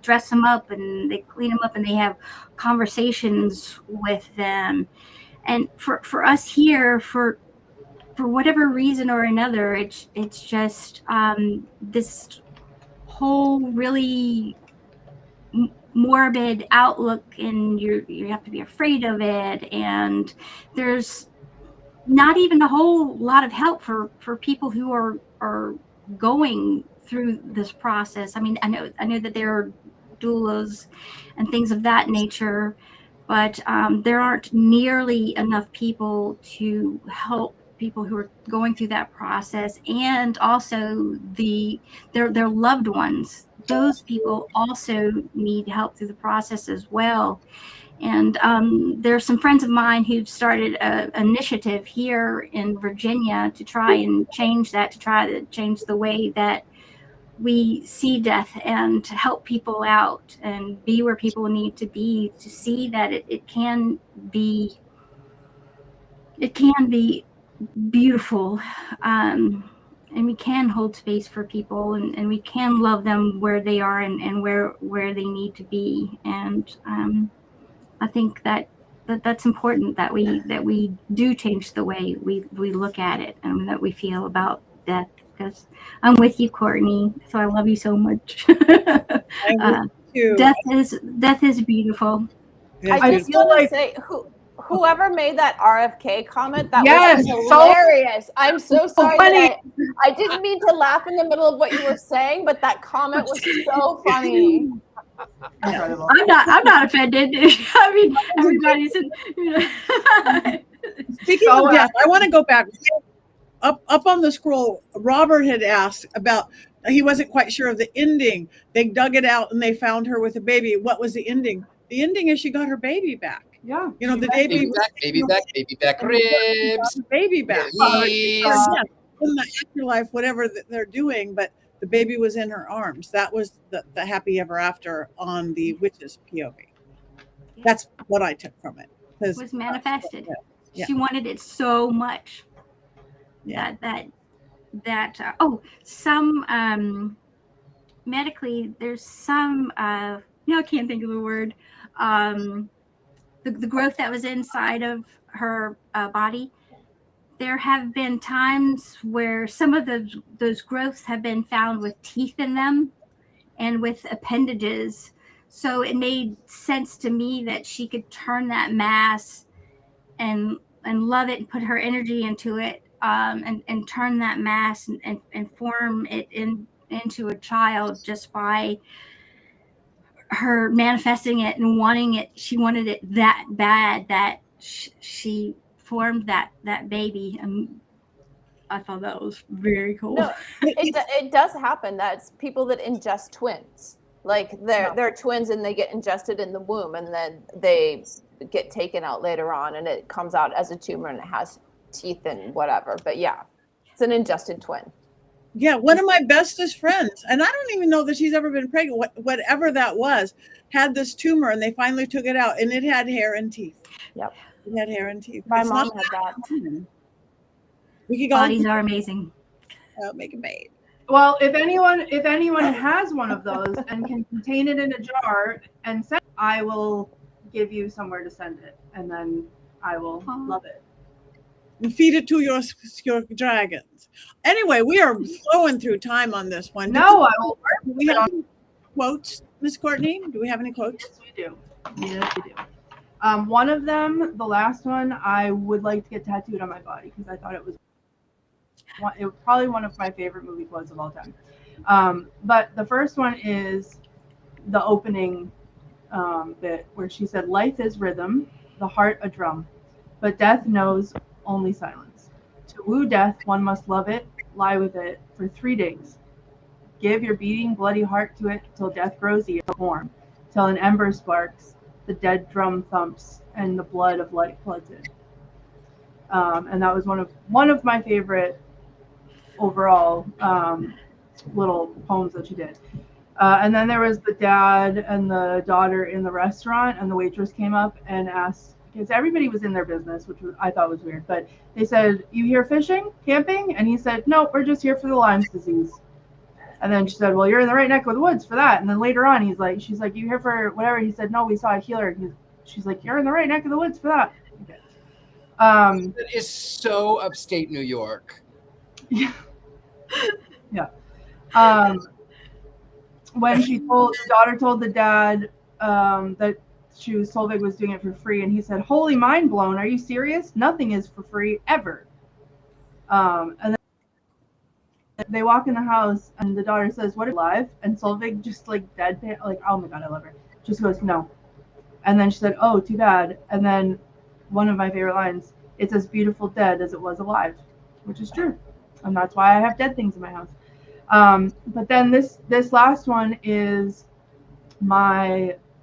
dress them up and they clean them up and they have conversations with them. And for us here, for whatever reason or another, it's just this whole really morbid outlook, and you have to be afraid of it. And there's not even a whole lot of help for people who are going through this process. I mean, I know that there are doulas and things of that nature, but there aren't nearly enough people to help people who are going through that process, and also their loved ones. Those people also need help through the process as well. And there are some friends of mine who've started an initiative here in Virginia to try and change that, to try to change the way that we see death and help people out and be where people need to be, to see that it can be beautiful, and we can hold space for people, and we can love them where they are and where they need to be. And I think that's important, that we do change the way we look at it and that we feel about death, because I'm with you, Courtney. So I love you so much. Death is beautiful. I just want to say, whoever made that RFK comment, that Yes, was hilarious. I'm so sorry that I didn't mean to laugh in the middle of what you were saying, but that comment was so funny. Incredible. I'm not offended. I mean, everybody's Speaking of death, I want to go back up on the scroll. Robert had asked about, he wasn't quite sure of the ending. They dug it out and they found her with a baby. What was the ending? The ending is she got her baby back. Yeah. You know, the baby back ribs. Baby back. Yes. In the afterlife, whatever they're doing, but the baby was in her arms. That was the happy ever after on the witch's POV. That's what I took from it. It was manifested. Yeah. She wanted it so much. Yeah. Some medically, there's some I can't think of the word. The growth that was inside of her body. There have been times where some of those growths have been found with teeth in them and with appendages. So it made sense to me that she could turn that mass and love it and put her energy into it, and turn that mass and form it into a child just by her manifesting it and wanting it. She wanted it that bad that she formed that baby, and I thought that was very cool. No, it does happen. That's people that ingest twins. Like they're twins and they get ingested in the womb and then they get taken out later on and it comes out as a tumor and it has teeth and whatever. But yeah, it's an ingested twin. Yeah, one of my bestest friends, and I don't even know that she's ever been pregnant, whatever that was, had this tumor and they finally took it out and it had hair and teeth. Yep. It had hair and teeth. My mom had that. We could go Bodies are amazing. Make a baby. Well, if anyone has one of those and can contain it in a jar and send it, I will give you somewhere to send it, and then I will love it. And feed it to your dragons. Anyway, we are flowing through time on this one. No, I will. Do we have any quotes, Miss Courtney? Do we have any quotes? Yes, we do. Yes, we do. One of them, the last one, I would like to get tattooed on my body because I thought it was probably one of my favorite movie quotes of all time. But the first one is the opening bit where she said, "Life is rhythm, the heart a drum, but death knows only silence. To woo death, one must love it, lie with it for 3 days. Give your beating, bloody heart to it till death grows warm, till an ember sparks, the dead drum thumps, and the blood of life floods in." And that was one of my favorite overall little poems that she did. And then there was the dad and the daughter in the restaurant, and the waitress came up and asked, because everybody was in their business, which I thought was weird, but they said, "You here fishing, camping?" And he said, "No, we're just here for the Lyme's disease." And then she said, "Well, you're in the right neck of the woods for that." And then later on, she's like, "You here for whatever?" He said, "No, we saw a healer." She's like, "You're in the right neck of the woods for that." Okay. That is so upstate New York. Yeah. Yeah. When the daughter told the dad that Solveig was doing it for free, and he said, "Holy mind blown, are you serious? Nothing is for free ever." And then they walk in the house and the daughter says, "What, alive?" And Solveig just like deadpan, like, "Oh my God, I love her." Just goes, "No." And then she said, "Oh, too bad." And then one of my favorite lines, "It's as beautiful dead as it was alive," which is true. And that's why I have dead things in my house. But then this last one is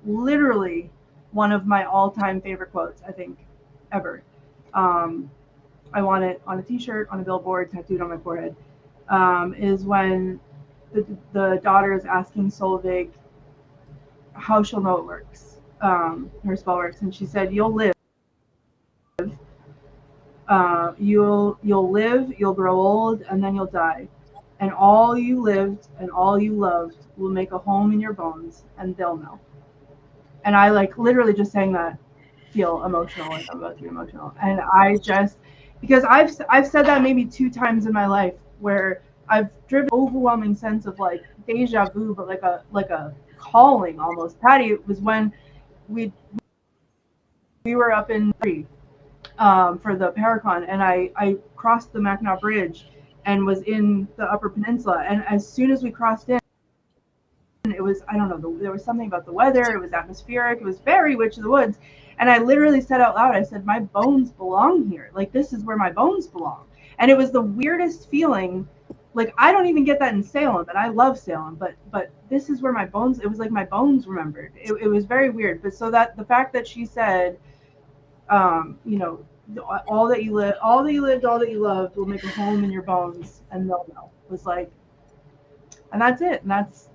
literally one of my all-time favorite quotes, I think, ever. I want it on a t-shirt, on a billboard, tattooed on my forehead. Is when the daughter is asking Solveig how she'll know it works, her spell works, and she said, "You'll live. You'll live. You'll grow old, and then you'll die. And all you lived and all you loved will make a home in your bones, and they'll know." And I like literally just saying that feel emotional, like I'm about to be emotional. And I just, because I've said that maybe 2 times in my life where I've driven an overwhelming sense of like deja vu, but like a calling almost. Patti, it was when we were up in for the Paracon, and I crossed the Mackinac Bridge and was in the Upper Peninsula, and as soon as we crossed in, it was, I don't know, there was something about the weather, it was atmospheric, it was very Witch of the Woods, and I literally said out loud, I said, my bones belong here, like this is where my bones belong. And it was the weirdest feeling. Like, I don't even get that in Salem, and I love Salem, but this is where my bones, it was like my bones remembered. It was very weird. But so that the fact that she said, you know, all that you lived, all that you loved will make a home in your bones, and they'll know, was like, and that's it. And that's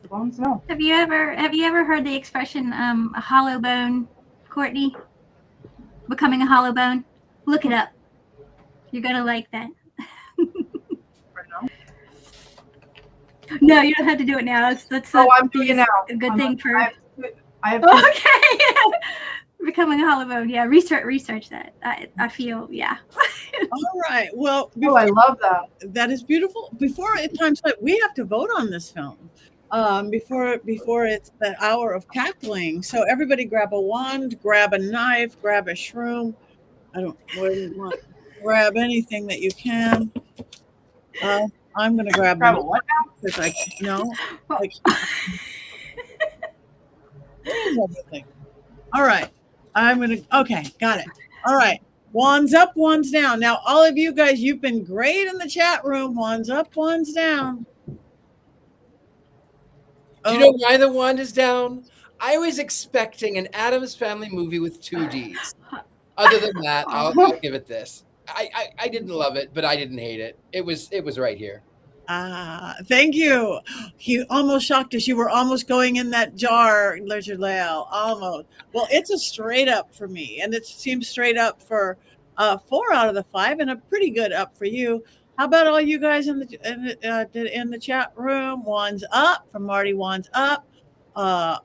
the bones know. Have you ever heard the expression a hollow bone, Courtney? Becoming a hollow bone? Look it up. You're gonna like that. No, you don't have to do it now. I'm doing it now. A good thing for. I have Okay. Becoming a hollow bone. Yeah, research that. I feel, yeah. All right. Well, I love that. That is beautiful. Before it time's up, we have to vote on this film. Before it's the hour of cackling. So everybody grab a wand, grab a knife, grab a shroom. What do you want? Grab anything that you can. I'm gonna grab a what now? Because I no. Like, where's everything? All right. Okay, got it. All right. Wands up, wands down. Now, all of you guys, you've been great in the chat room. Wands up, wands down. Do you know why the wand is down? I was expecting an Addams Family movie with 2 Ds. Other than that, I'll give it this. I didn't love it, but I didn't hate it. It was right here. Thank you. You almost shocked us. You were almost going in that jar, Richard-Lael. Almost. Well, it's a straight up for me, and it seems straight up for 4 out of the 5, and a pretty good up for you. How about all you guys in the chat room? Wands up from Marty. Wands up.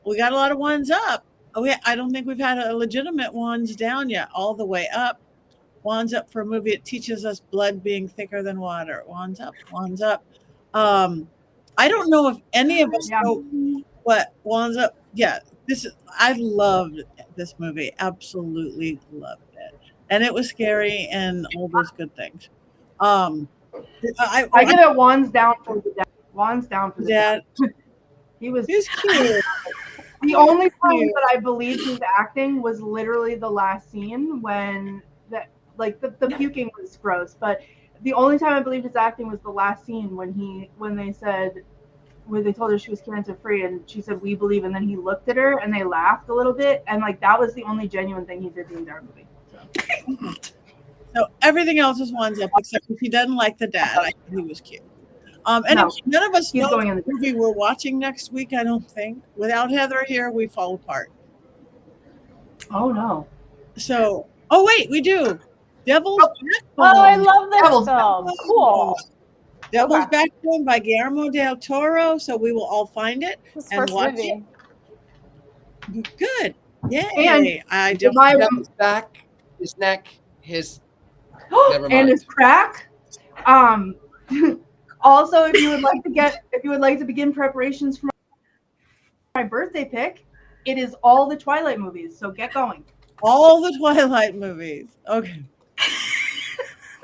We got a lot of wands up. I don't think we've had a legitimate wands down yet. All the way up. Wands up for a movie. It teaches us blood being thicker than water. Wands up. Wands up. I don't know if any of us know what wands up. Yeah, I loved this movie. Absolutely loved it, and it was scary and all those good things. I give it wands down for the dad. Wands down for the dad. He's cute. The only time that I believed his acting was literally the last scene when the puking was gross, but the only time I believed his acting was the last scene when they told her she was cancer free and she said, "We believe," and then he looked at her and they laughed a little bit, and like that was the only genuine thing he did the entire movie. So everything else is wands up except if he doesn't like the dad. I think he was cute. None of us know the movie we're watching next week, I don't think. Without Heather here, we fall apart. Oh no. So wait, we do. Devil's Backbone. Oh, I love this film. Cool. Devil's Backbone by Guillermo del Toro. So we will all find it and watch it. Good. Yay. And Devil's back, his neck, his and his crack. Also, if you would like to begin preparations for my birthday pick, it is all the Twilight movies. So get going. All the Twilight movies. Okay.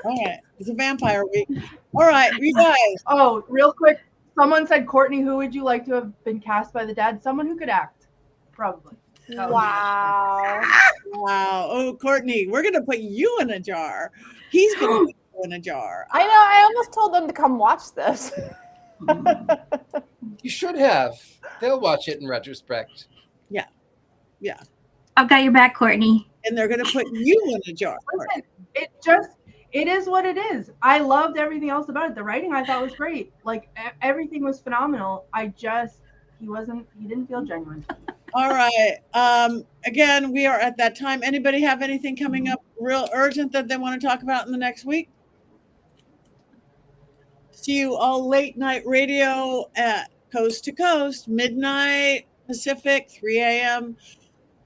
All right. It's a vampire week. All right, you guys. Oh, real quick. Someone said, Courtney, who would you like to have been cast by the dad? Someone who could act. Probably. Wow. Wow. Oh, Courtney, we're going to put you in a jar. He's going to put you in a jar. I know. I almost told them to come watch this. You should have. They'll watch it in retrospect. Yeah. I've got your back, Courtney. And they're going to put you in a jar. Listen, it is what it is. I loved everything else about it. The writing I thought was great. Like everything was phenomenal. He didn't feel genuine to me. All right. Again, we are at that time. Anybody have anything coming up real urgent that they want to talk about in the next week? See you all late night radio at Coast to Coast, midnight Pacific, 3 a.m.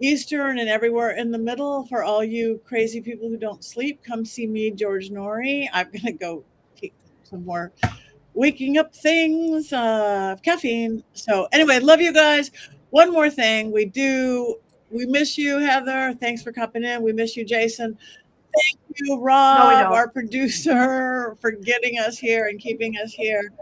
Eastern, and everywhere in the middle. For all you crazy people who don't sleep, come see me, George Norrie. I'm going to go take some more waking up things, caffeine. So anyway, love you guys. One more thing. We miss you, Heather. Thanks for coming in. We miss you, Jason. Thank you, Rob, our producer, for getting us here and keeping us here.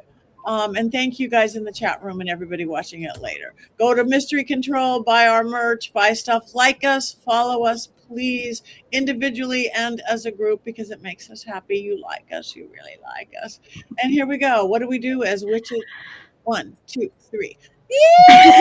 And thank you guys in the chat room and everybody watching it later. Go to Mystery Control, buy our merch, buy stuff, like us, follow us, please, individually and as a group, because it makes us happy. You like us. You really like us. And here we go. What do we do as witches? 1, 2, 3. Yeah!